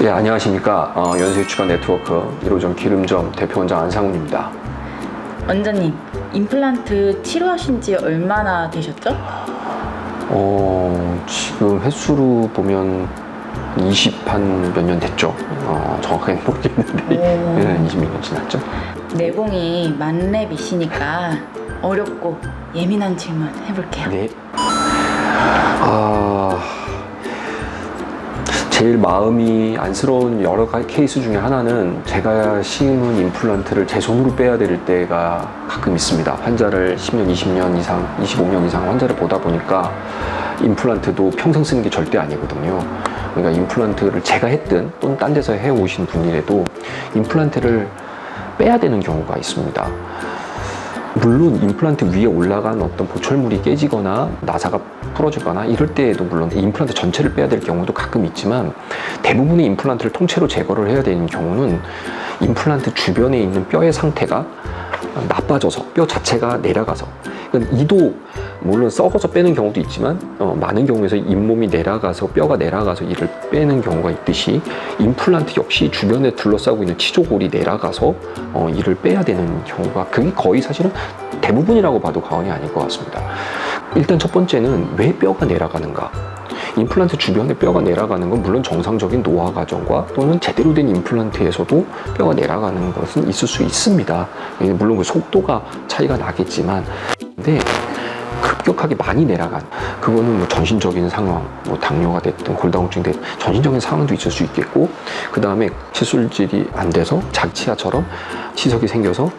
예, 안녕하십니까. 연세유치관 네트워크 1호점 기름점 대표원장 안상훈입니다. 원장님, 임플란트 치료하신 지 얼마나 되셨죠? 지금 횟수로 보면 20한 몇 년 됐죠. 정확하게 모르겠는데 20몇 년 지났죠. 내공이 만렙이시니까 어렵고 예민한 질문 해볼게요. 네. 제일 마음이 안쓰러운 여러 가지 케이스 중에 하나는 제가 심은 임플란트를 제 손으로 빼야 될 때가 가끔 있습니다. 환자를 10년, 20년 이상, 25년 이상 환자를 보다 보니까 임플란트도 평생 쓰는 게 절대 아니거든요. 그러니까 임플란트를 제가 했든 또는 딴 데서 해오신 분이라도 임플란트를 빼야 되는 경우가 있습니다. 물론 임플란트 위에 올라간 어떤 보철물이 깨지거나 나사가 부러지거나 이럴 때에도 물론 임플란트 전체를 빼야 될 경우도 가끔 있지만, 대부분의 임플란트를 통째로 제거를 해야 되는 경우는 임플란트 주변에 있는 뼈의 상태가 나빠져서 뼈 자체가 내려가서, 그러니까 이도 물론 썩어서 빼는 경우도 있지만 많은 경우에서 잇몸이 내려가서 뼈가 내려가서 이를 빼는 경우가 있듯이, 임플란트 역시 주변에 둘러싸고 있는 치조골이 내려가서 이를 빼야 되는 경우가, 그게 거의 사실은 대부분이라고 봐도 과언이 아닐 것 같습니다. 일단 첫 번째는 왜 뼈가 내려가는가? 임플란트 주변에 뼈가 내려가는 건 물론 정상적인 노화 과정과 또는 제대로 된 임플란트에서도 뼈가 내려가는 것은 있을 수 있습니다. 물론 그 속도가 차이가 나겠지만, 근데 급격하게 많이 내려간, 그거는 뭐 전신적인 상황, 뭐 당뇨가 됐든 골다공증이 됐든 전신적인 상황도 있을 수 있겠고, 그 다음에 치술질이 안 돼서 자치아처럼 치석이 생겨서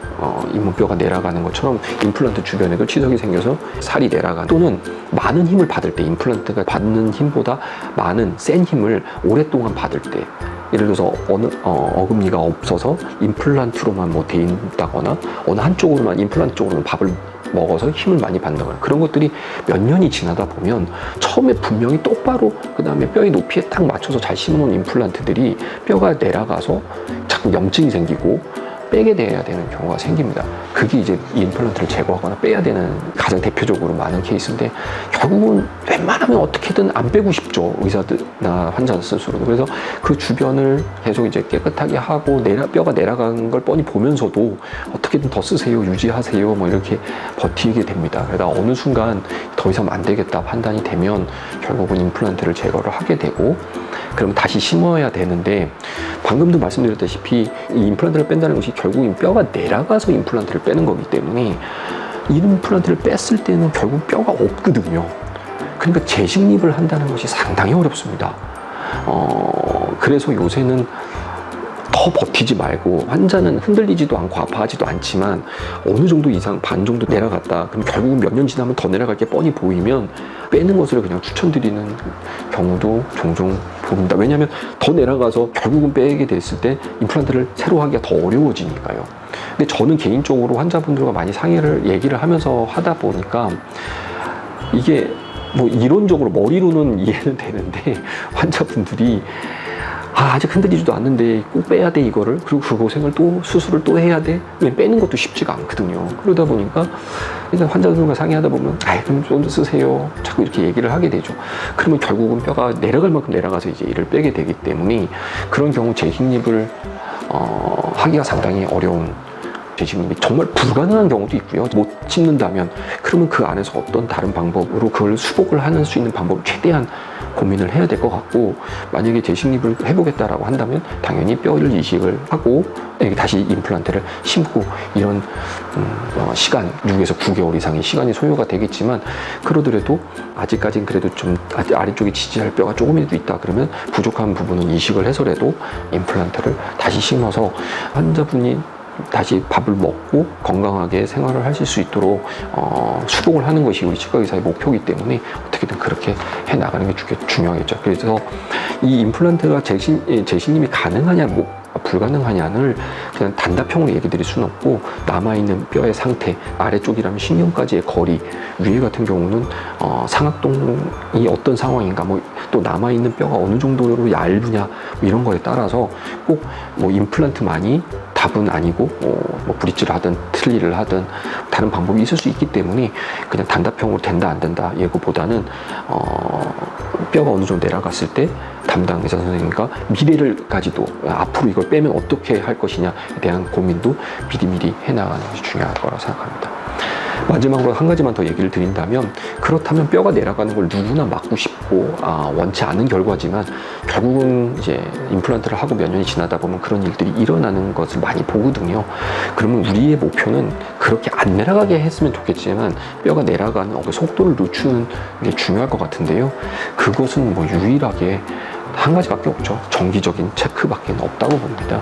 잇몸뼈가 내려가는 것처럼 임플란트 주변에도 치석이 생겨서 살이 내려가는, 또는 많은 힘을 받을 때, 임플란트가 받는 힘보다 많은 센 힘을 오랫동안 받을 때, 예를 들어서 어금니가 없어서 임플란트로만 뭐 돼 있다거나 어느 한쪽으로만, 임플란트 쪽으로만 밥을 먹어서 힘을 많이 받는다거나, 그런 것들이 몇 년이 지나다 보면 처음에 분명히 똑바로 그 다음에 뼈의 높이에 딱 맞춰서 잘 심어놓은 임플란트들이 뼈가 내려가서 자꾸 염증이 생기고 빼게 돼야 되는 경우가 생깁니다. 그게 이제 이 임플란트를 제거하거나 빼야 되는 가장 대표적으로 많은 케이스인데, 결국은 웬만하면 어떻게든 안 빼고 싶죠, 의사들이나 환자 스스로도. 그래서 그 주변을 계속 이제 깨끗하게 하고 뼈가 내려가는 걸 뻔히 보면서도 어떻게든 더 쓰세요, 유지하세요, 뭐 이렇게 버티게 됩니다. 그러다 어느 순간 더 이상 안 되겠다 판단이 되면 결국은 임플란트를 제거를 하게 되고, 그러면 다시 심어야 되는데, 방금도 말씀드렸다시피 이 임플란트를 뺀다는 것이 결국은 뼈가 내려가서 임플란트를 빼는 거기 때문에, 이 임플란트를 뺐을 때는 결국 뼈가 없거든요. 그러니까 재식립을 한다는 것이 상당히 어렵습니다. 그래서 요새는 더 버티지 말고, 환자는 흔들리지도 않고 아파하지도 않지만 어느 정도 이상 반 정도 내려갔다 그럼 결국은 몇 년 지나면 더 내려갈 게 뻔히 보이면 빼는 것을 그냥 추천드리는 경우도 종종 봅니다. 왜냐하면 더 내려가서 결국은 빼게 됐을 때 임플란트를 새로 하기가 더 어려워지니까요. 근데 저는 개인적으로 환자분들과 많이 얘기를 하면서 하다 보니까, 이게 뭐 이론적으로 머리로는 이해는 되는데 환자분들이 아직 흔들리지도 않는데 꼭 빼야 돼 이거를, 그리고 그 고생을 또 수술을 또 해야 돼, 빼는 것도 쉽지가 않거든요. 그러다 보니까 일단 환자들과 상의하다 보면 그럼 좀 더 쓰세요, 자꾸 이렇게 얘기를 하게 되죠. 그러면 결국은 뼈가 내려갈 만큼 내려가서 이제 이를 빼게 되기 때문에, 그런 경우 재식립을 하기가 상당히 어려운, 재식립이 정말 불가능한 경우도 있고요. 못 심는다면 그러면 그 안에서 어떤 다른 방법으로 그걸 수복을 하는 수 있는 방법을 최대한 고민을 해야 될 것 같고, 만약에 재식립을 해보겠다라고 한다면 당연히 뼈를 이식을 하고 다시 임플란트를 심고, 이런 시간 6에서 9개월 이상의 시간이 소요가 되겠지만, 그러더라도 아직까지는 그래도 좀 아래쪽에 지지할 뼈가 조금이라도 있다 그러면 부족한 부분은 이식을 해서라도 임플란트를 다시 심어서 환자분이 다시 밥을 먹고 건강하게 생활을 하실 수 있도록 수복을 하는 것이 우리 치과 의사의 목표이기 때문에 어떻게든 그렇게 해 나가는 게 중요하겠죠. 그래서 이 임플란트가 재식립이 가능하냐 불가능하냐를 그냥 단답형으로 얘기 드릴 수는 없고, 남아있는 뼈의 상태, 아래쪽이라면 신경까지의 거리, 위에 같은 경우는 상악동이 어떤 상황인가, 또 남아있는 뼈가 어느 정도로 얇으냐, 이런 거에 따라서 꼭 임플란트만이 답은 아니고 뭐 브릿지를 하든 틀니를 하든 다른 방법이 있을 수 있기 때문에 그냥 단답형으로 된다 안 된다 예고보다는 뼈가 어느 정도 내려갔을 때 담당 의사 선생님과 미래를까지도 앞으로 이걸 빼면 어떻게 할 것이냐에 대한 고민도 미리미리 해나가는 것이 중요할 거라고 생각합니다. 마지막으로 한 가지만 더 얘기를 드린다면, 그렇다면 뼈가 내려가는 걸 누구나 막고 싶고 원치 않은 결과지만 결국은 이제 임플란트를 하고 몇 년이 지나다 보면 그런 일들이 일어나는 것을 많이 보거든요. 그러면 우리의 목표는 그렇게 안 내려가게 했으면 좋겠지만 뼈가 내려가는 그 속도를 늦추는 게 중요할 것 같은데요. 그것은 뭐 유일하게 한 가지밖에 없죠. 정기적인 체크밖에 없다고 봅니다.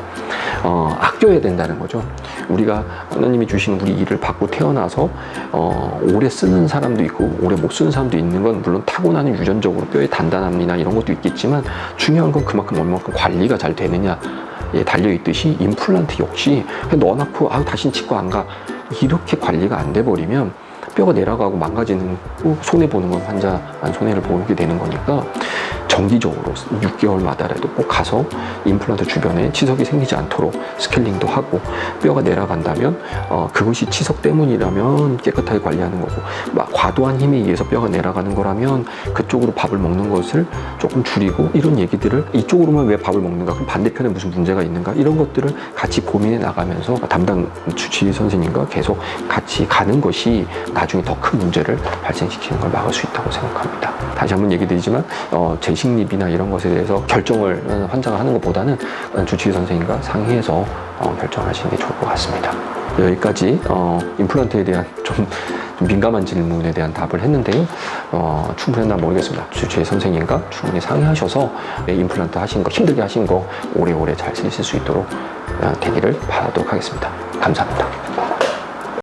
아껴야 된다는 거죠. 우리가 하나님이 주신 우리 이를 받고 태어나서 오래 쓰는 사람도 있고 오래 못 쓰는 사람도 있는 건 물론 타고나는 유전적으로 뼈의 단단함이나 이런 것도 있겠지만 중요한 건 그만큼 얼마만큼 관리가 잘 되느냐에 달려있듯이 임플란트 역시 넣어놓고 다신 치과 안 가 이렇게 관리가 안 돼 버리면 뼈가 내려가고 망가지는 거 손해보는 건 환자만 손해를 보게 되는 거니까 정기적으로 6개월마다라도 꼭 가서 임플란트 주변에 치석이 생기지 않도록 스케일링도 하고, 뼈가 내려간다면 그것이 치석 때문이라면 깨끗하게 관리하는 거고, 과도한 힘에 의해서 뼈가 내려가는 거라면 그쪽으로 밥을 먹는 것을 조금 줄이고, 이런 얘기들을 이쪽으로만 왜 밥을 먹는가, 그럼 반대편에 무슨 문제가 있는가, 이런 것들을 같이 고민해 나가면서 담당 주치의 선생님과 계속 같이 가는 것이 나중에 더 큰 문제를 발생시키는 걸 막을 수 있다고 생각합니다. 다시 한번 얘기 드리지만 재식립이나 이런 것에 대해서 결정을 환자가 하는 것보다는 주치의 선생님과 상의해서 결정하시는 게 좋을 것 같습니다. 여기까지 임플란트에 대한 좀 민감한 질문에 대한 답을 했는데요. 충분했나 모르겠습니다. 주치의 선생님과 충분히 상의하셔서 임플란트 하신 거, 힘들게 하신 거 오래오래 잘 쓰실 수 있도록 되기를 바라도록 하겠습니다. 감사합니다.